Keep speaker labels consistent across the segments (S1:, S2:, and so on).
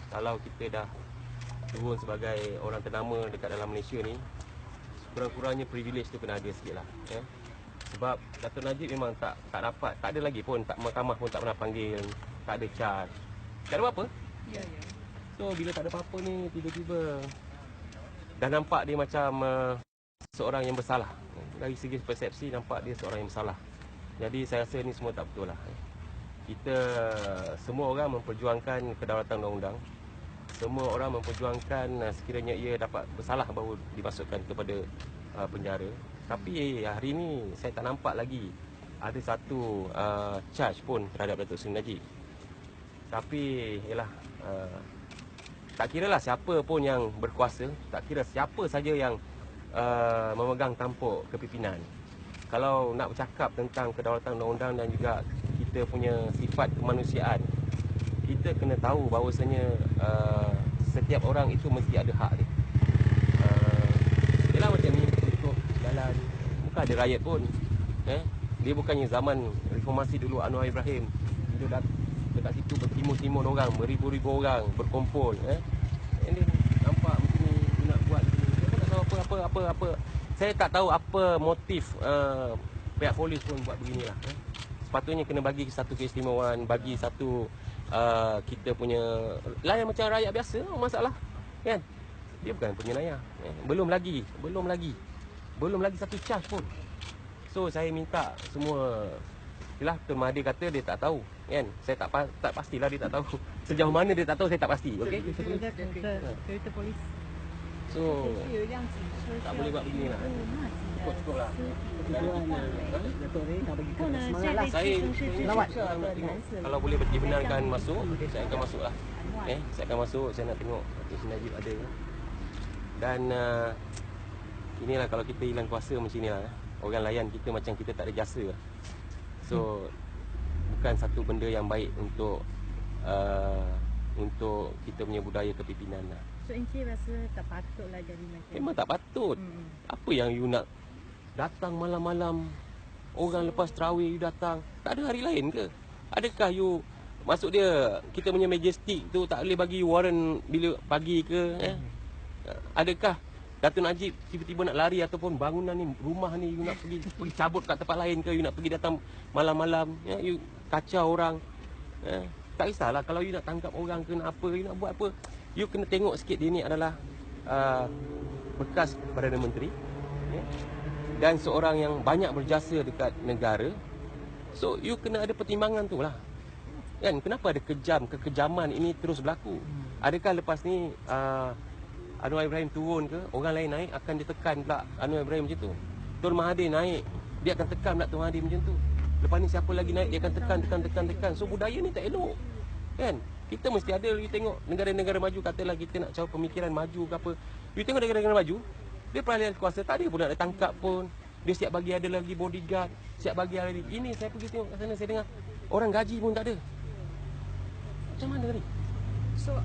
S1: kalau kita dah turun sebagai orang ternama dekat dalam Malaysia ni, kurang-kurangnya privilege tu kena ada sikit lah. Sebab Dato' Najib memang tak dapat, tak ada lagi pun, mahkamah pun tak pernah panggil, tak ada charge, tak ada apa-apa.
S2: Ya.
S1: So bila tak ada apa-apa ni, tiba-tiba dah nampak dia macam seorang yang bersalah. Dari segi persepsi nampak dia seorang yang bersalah. Jadi saya rasa ni semua tak betul lah. Kita semua orang memperjuangkan kedaulatan undang-undang. Semua orang memperjuangkan sekiranya ia dapat bersalah baru dimasukkan kepada penjara. Tapi hari ini saya tak nampak lagi ada satu charge pun terhadap Datuk Seri Najib. Tapi ialah tak kira lah siapa pun yang berkuasa, tak kira siapa saja yang memegang tampuk kepimpinan. Kalau nak bercakap tentang kedaulatan undang-undang dan juga kita punya sifat kemanusiaan, kita kena tahu bahawasanya setiap orang itu mesti ada hak dia. Ialah macam ni, untuk jalan, bukan ada rakyat pun. Dia bukannya zaman reformasi dulu Anwar Ibrahim, dia dekat situ bertimun-timun orang, beribu-ribu orang berkumpul. Ini nampak macam ni, dia nak buat ni. Saya tak tahu apa. Saya tak tahu apa motif pihak polis pun buat beginilah. Sepatutnya kena bagi satu keistimewaan, bagi satu kita punya layan macam rakyat biasa, masalah kan. Dia bukan penjenayah. Belum lagi satu charge pun. So saya minta semua, yalah Tun Mahathir kata dia tak tahu kan. Saya tak pastilah dia tak tahu. Sejauh mana dia tak tahu saya tak pasti. Okey.
S2: Kereta polis.
S1: So tak boleh buat begini lah. Cukup lah.
S3: Datuk ni nak bagi semangat lah.
S1: Saya
S3: Lawat.
S1: kalau boleh dibenarkan masuk, saya akan masuk lah. Saya akan masuk, saya nak tengok Datuk Seri Najib ada. Dan inilah kalau kita hilang kuasa macam ni lah. Orang layan kita macam kita tak ada jasa lah. So bukan satu benda yang baik untuk kita punya budaya kepimpinan lah.
S2: So Encik rasa tak patutlah jadi macam
S1: Memang tak patut. Apa yang you nak datang malam-malam, orang lepas terawih you datang, tak ada hari lain ke? Adakah you maksud dia kita punya majestic tu tak boleh bagi warrant bila pagi ke? Adakah Dato' Najib tiba-tiba nak lari ataupun bangunan ni, rumah ni you nak pergi cabut kat tempat lain ke? You nak pergi datang malam-malam, you kacau orang. Tak kisahlah kalau you nak tangkap orang ke nak apa, you nak buat apa, you kena tengok sikit dia ni adalah bekas Perdana Menteri, dan seorang yang banyak berjasa dekat negara. So you kena ada pertimbangan tu lah kan. Kenapa ada kekejaman ini terus berlaku? Adakah lepas ni Anwar Ibrahim turun ke, orang lain naik akan ditekan pula Anwar Ibrahim macam tu? Tun Mahathir naik, dia akan tekan pula Tun Mahathir macam tu. Lepas ni siapa lagi naik, dia akan tekan. So budaya ni tak elok kan. Kita mesti ada, you tengok negara-negara maju, katalah kita nak caw pemikiran maju ke apa, you tengok negara-negara maju, dia peralihan kuasa tak ada pun nak ditangkap pun. Dia siap bagi ada lagi bodyguard, siap bagi ada lagi. Ini saya pergi tengok kat sana, saya dengar orang gaji pun tak ada. Macam mana ni?
S2: So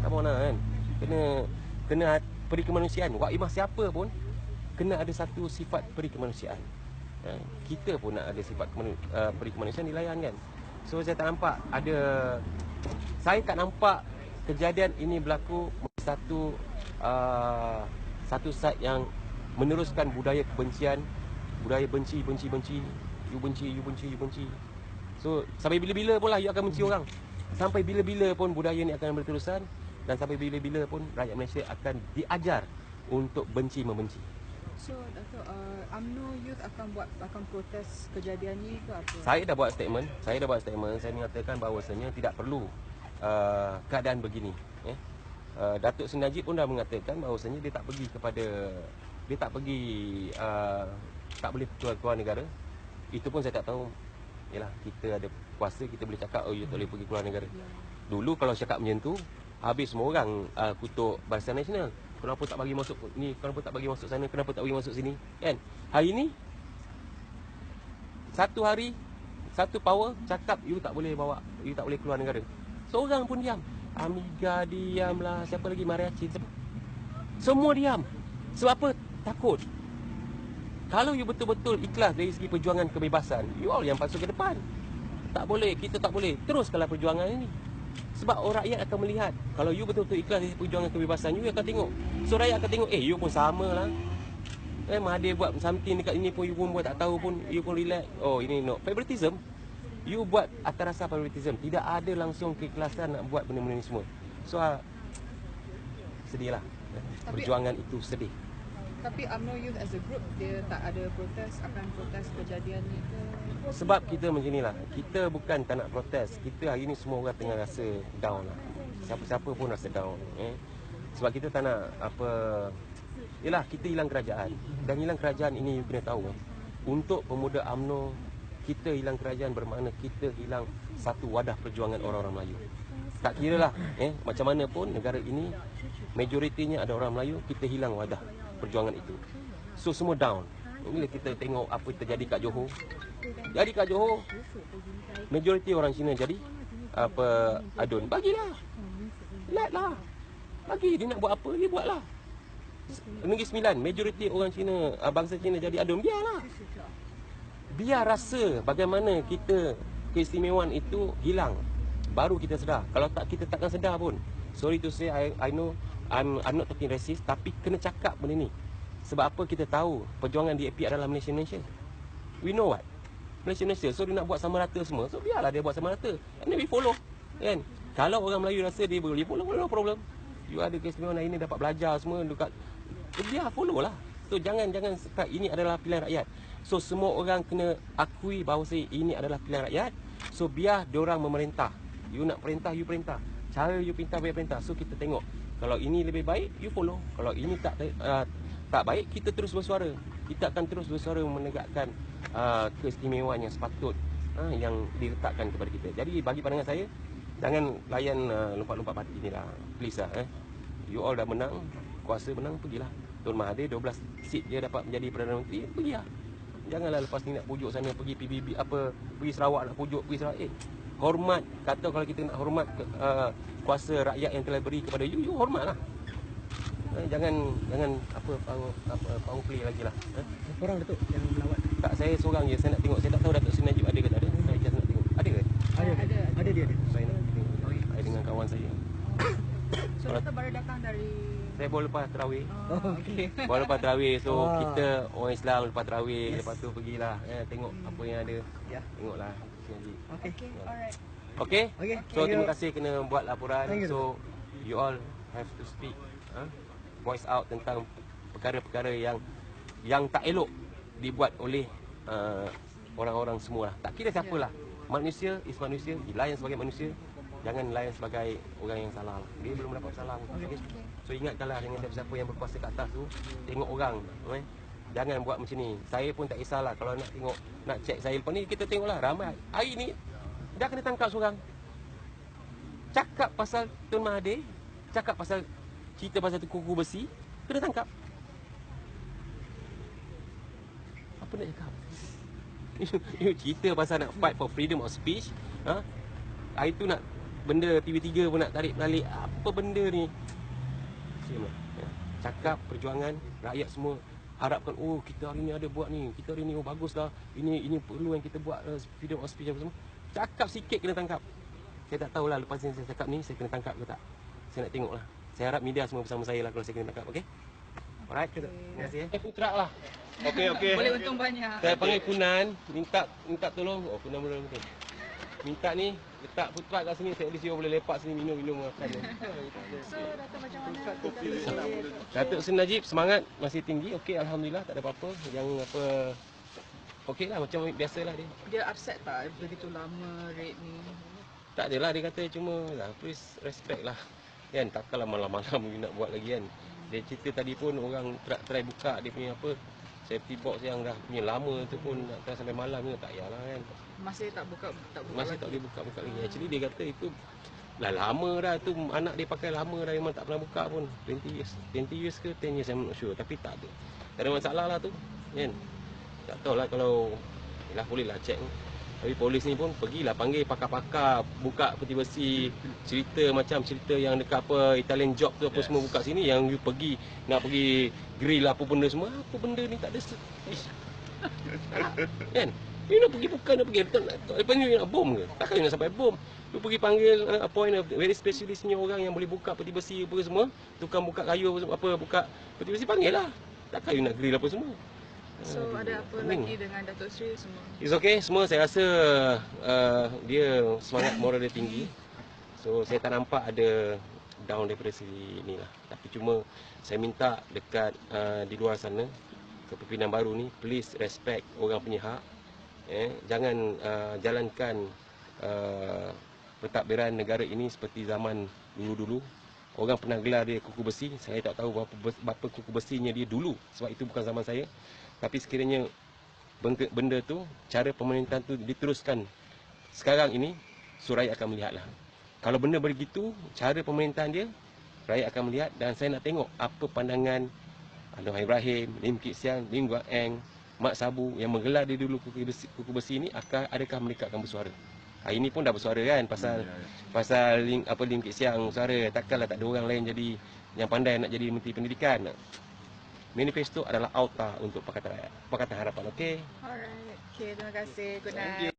S1: Tak mahu nak kan. Kena peri kemanusiaan. Wak Imah siapa pun kena ada satu sifat peri kemanusiaan. Kita pun nak ada sifat peri kemanusiaan dilayan kan. So saya tak nampak ada, saya tak nampak kejadian ini berlaku satu side yang meneruskan budaya kebencian, budaya benci. You benci. So sampai bila-bila pun lah you akan benci orang. Sampai bila-bila pun budaya ni akan berterusan, dan sampai bila-bila pun rakyat Malaysia akan diajar untuk benci membenci.
S2: So Dato', UMNO Youth akan protes kejadian ni ke apa?
S1: Saya dah buat statement. Saya mengatakan bahawasanya tidak perlu keadaan begini. Datuk Seri Najib pun dah mengatakan bahawasanya dia tak boleh keluar negara. Itu pun saya tak tahu. Yalah, kita ada kuasa, kita boleh cakap you tak boleh pergi keluar negara. Dulu kalau cakap macam tu, habis semua orang kutuk Barisan Nasional. Kenapa tak bagi masuk ni? Kenapa tak bagi masuk sana? Kenapa tak bagi masuk sini? Kan? Hari ni satu hari, satu power cakap you tak boleh keluar negara. Seorang pun diam. Amiga diamlah, siapa lagi, Mariachi, semua diam. Sebab apa? Takut. Kalau you betul-betul ikhlas dari segi perjuangan kebebasan, you all yang masuk ke depan. Tak boleh, kita tak boleh teruskanlah perjuangan ini. Sebab orang rakyat akan melihat. Kalau you betul-betul ikhlas di perjuangan kebebasan, you akan tengok. So rakyat akan tengok, you pun sama lah. Mahathir buat something dekat ini pun you pun buat tak tahu pun, you pun relax. Oh ini no. Favoritism, you buat atas rasa favoritism. Tidak ada langsung keikhlasan nak buat benda-benda ni semua. So sedih lah. Perjuangan itu sedih.
S2: Tapi UMNO Youth as a group, dia tak ada akan protes kejadian ni ke?
S1: Sebab kita macam ni lah. Kita bukan tak nak protes. Kita hari ni semua orang tengah rasa down lah. Siapa-siapa pun rasa down. Sebab kita tak nak apa. Yelah, kita hilang kerajaan. Dan hilang kerajaan ini you kena tahu. Untuk pemuda UMNO, kita hilang kerajaan bermakna kita hilang satu wadah perjuangan orang-orang Melayu. Tak kira lah macam mana pun negara ini majoritinya ada orang Melayu, kita hilang wadah perjuangan itu. So semua down. Bila kita tengok apa yang terjadi kat Johor. Jadi kat Johor majoriti orang Cina jadi apa adun. Bagilah. Let lah. Bagi dia nak buat apa, dia buatlah. Negeri Sembilan, majoriti orang Cina, bangsa Cina jadi adun, biarlah. Biar rasa bagaimana kita keistimewaan itu hilang. Baru kita sedar. Kalau tak, kita takkan sedar pun. Sorry to say, I know I'm not talking racist, tapi kena cakap benda ni. Sebab apa kita tahu perjuangan DAP adalah Malaysian Nation. We know what? Malaysian Nation. So dia nak buat sama rata semua. So biarlah dia buat sama rata. And then we follow. Kan? Kalau orang Melayu rasa dia boleh follow, no problem. You ada keistimewaan hari ni dapat belajar semua dekat, biar follow lah. So jangan cakap ini adalah pilihan rakyat. So semua orang kena akui bahawa ini adalah pilihan rakyat. So biar diorang memerintah. You nak perintah, you perintah. Cara you perintah, biar perintah. So kita tengok. Kalau ini lebih baik, you follow. Kalau ini tak baik, kita terus bersuara. Kita akan terus bersuara menegakkan keistimewaan yang sepatut yang diletakkan kepada kita. Jadi bagi pandangan saya, jangan layan lompat-lompat parti ni lah. Please lah. You all dah menang, kuasa menang, pergilah. Tun Mahathir 12 seat dia dapat menjadi Perdana Menteri, pergilah. Janganlah lepas ni nak pujuk sana, pergi PBB apa, pergi Sarawak nak pujuk, pergi Sarawak. Hormat. Kata kalau kita nak hormat kuasa rakyat yang telah beri kepada you hormatlah. Jangan power play lagi lah.
S3: Korang Datuk yang melawat.
S1: Tak, saya seorang je. Saya nak tengok. Saya tak tahu Datuk Seri Najib ada ke tak ada. Saya just nak tengok. Ada ke?
S3: Ada dia.
S1: Saya nak tengok. Saya dengan kawan saya.
S2: So Dato' baru datang dari...
S1: Saya baru lepas terawih.
S3: Oh, okey.
S1: Baru lepas terawih. So kita orang Islam lepas terawih. Lepas tu pergilah tengok apa yang ada.
S3: Ya.
S1: Tengoklah.
S3: Okey.
S2: Okay, alright.
S1: Okay?
S3: Okey.
S1: So terima kasih kena buat laporan.
S3: Thank you.
S1: So you all have to speak, voice out tentang perkara-perkara yang tak elok dibuat oleh orang-orang semua lah. Tak kira siapalah. Manusia is manusia. Dilayan sebagai manusia. Jangan layan sebagai orang yang salah. Dia belum dapat salah. Okay? So ingatkanlah dengan siapa-siapa yang berkuasa kat atas tu, tengok orang. Jangan buat macam ni. Saya pun tak kisahlah kalau nak tengok, nak check saya lepas ni, kita tengoklah ramai. Hari ni dah kena tangkap seorang. Cakap pasal Tun Mahathir, cakap pasal cerita pasal kuku besi, kena tangkap. Apa nak cakap? You cerita pasal nak fight for freedom of speech. Hari tu nak benda TV3 pun nak tarik balik. Apa benda ni? Cakap perjuangan rakyat semua harapkan, oh kita hari ni ada buat ni, kita hari ni baguslah, ini perlu yang kita buat freedom of speech apa semua. Cakap sikit kena tangkap. Saya tak tahulah lepas ni saya cakap ni saya kena tangkap ke tak. Saya nak tengoklah. Saya harap media semua bersama saya lah kalau saya kena tangkap. Okey? Alright. Terima kasih. Putra lah. Okey.
S2: Boleh untung banyak.
S1: Saya panggil Kunan, minta tolong. Oh, Kunan boleh betul. Minta ni letak food truck kat sini, saya boleh boleh lepak sini minum makan.
S2: So Dato' macam mana?
S1: Datuk Seri Najib semangat masih tinggi. Okey, alhamdulillah tak ada apa-apa. Yang apa okeylah macam biasalah dia.
S2: Dia upset tak begitu lama raid ni?
S1: Tak adalah, dia kata cuma lah please respect lah. Kan takkanlah malam-malam you nak buat lagi kan. Dia cerita tadi pun orang try buka dia punya apa safety box yang dah punya lama tu pun nak try sampai malam ni tak payahlah kan.
S2: Masih tak buka
S1: Masih
S2: lagi.
S1: tak boleh buka lagi. Actually dia kata itu dah lama dah tu, anak dia pakai lama dah, memang tak pernah buka pun. 20 years ke 10 years I'm not sure, tapi tak ada masalah lah tu kan. Tak tahulah kalau yalah bolehlah check. Tapi polis ni pun pergilah panggil pakar-pakar buka peti besi, cerita macam cerita yang dekat apa Italian Job tu apa semua buka sini, yang you pergi nak pergi grill apa benda semua, apa benda ni tak ada kan. You nak pergi bukan nak pergi lepas ni you nak bom ke? Takkan you nak sampai bom. You pergi panggil appoint a very specialist punya orang yang boleh buka peti besi apa semua, tukang buka kayu apa buka peti besi, panggil lah. Takkan you nak grill apa semua.
S2: So ada apa lagi dengan Datuk Seri semua?
S1: It's okay, semua saya rasa dia semangat moral dia tinggi. So saya tak nampak ada down daripada segi ni lah. Tapi cuma saya minta dekat di luar sana, kepimpinan baru ni, please respect orang punya hak. Jangan jalankan pentadbiran negara ini seperti zaman dulu-dulu. Orang pernah gelar dia kuku besi. Saya tak tahu berapa kuku besinya dia dulu, sebab itu bukan zaman saya. Tapi sekiranya benda tu, cara pemerintahan tu diteruskan sekarang ini, so rakyat akan melihatlah. Kalau benda begitu, cara pemerintahan dia, rakyat akan melihat. Dan saya nak tengok apa pandangan Anwar Ibrahim, Lim Kit Siang, Lim Guat Eng, Mak Sabu yang menggelar dia dulu kuku besi ni, adakah mereka akan bersuara? Hari ni pun dah bersuara kan pasal Lim Kit Siang bersuara. Takkanlah tak ada orang lain jadi yang pandai nak jadi Menteri Pendidikan. Manifesto adalah auta untuk Pakatan Harapan. Okey.
S2: Alright. Okay, terima kasih. Good night.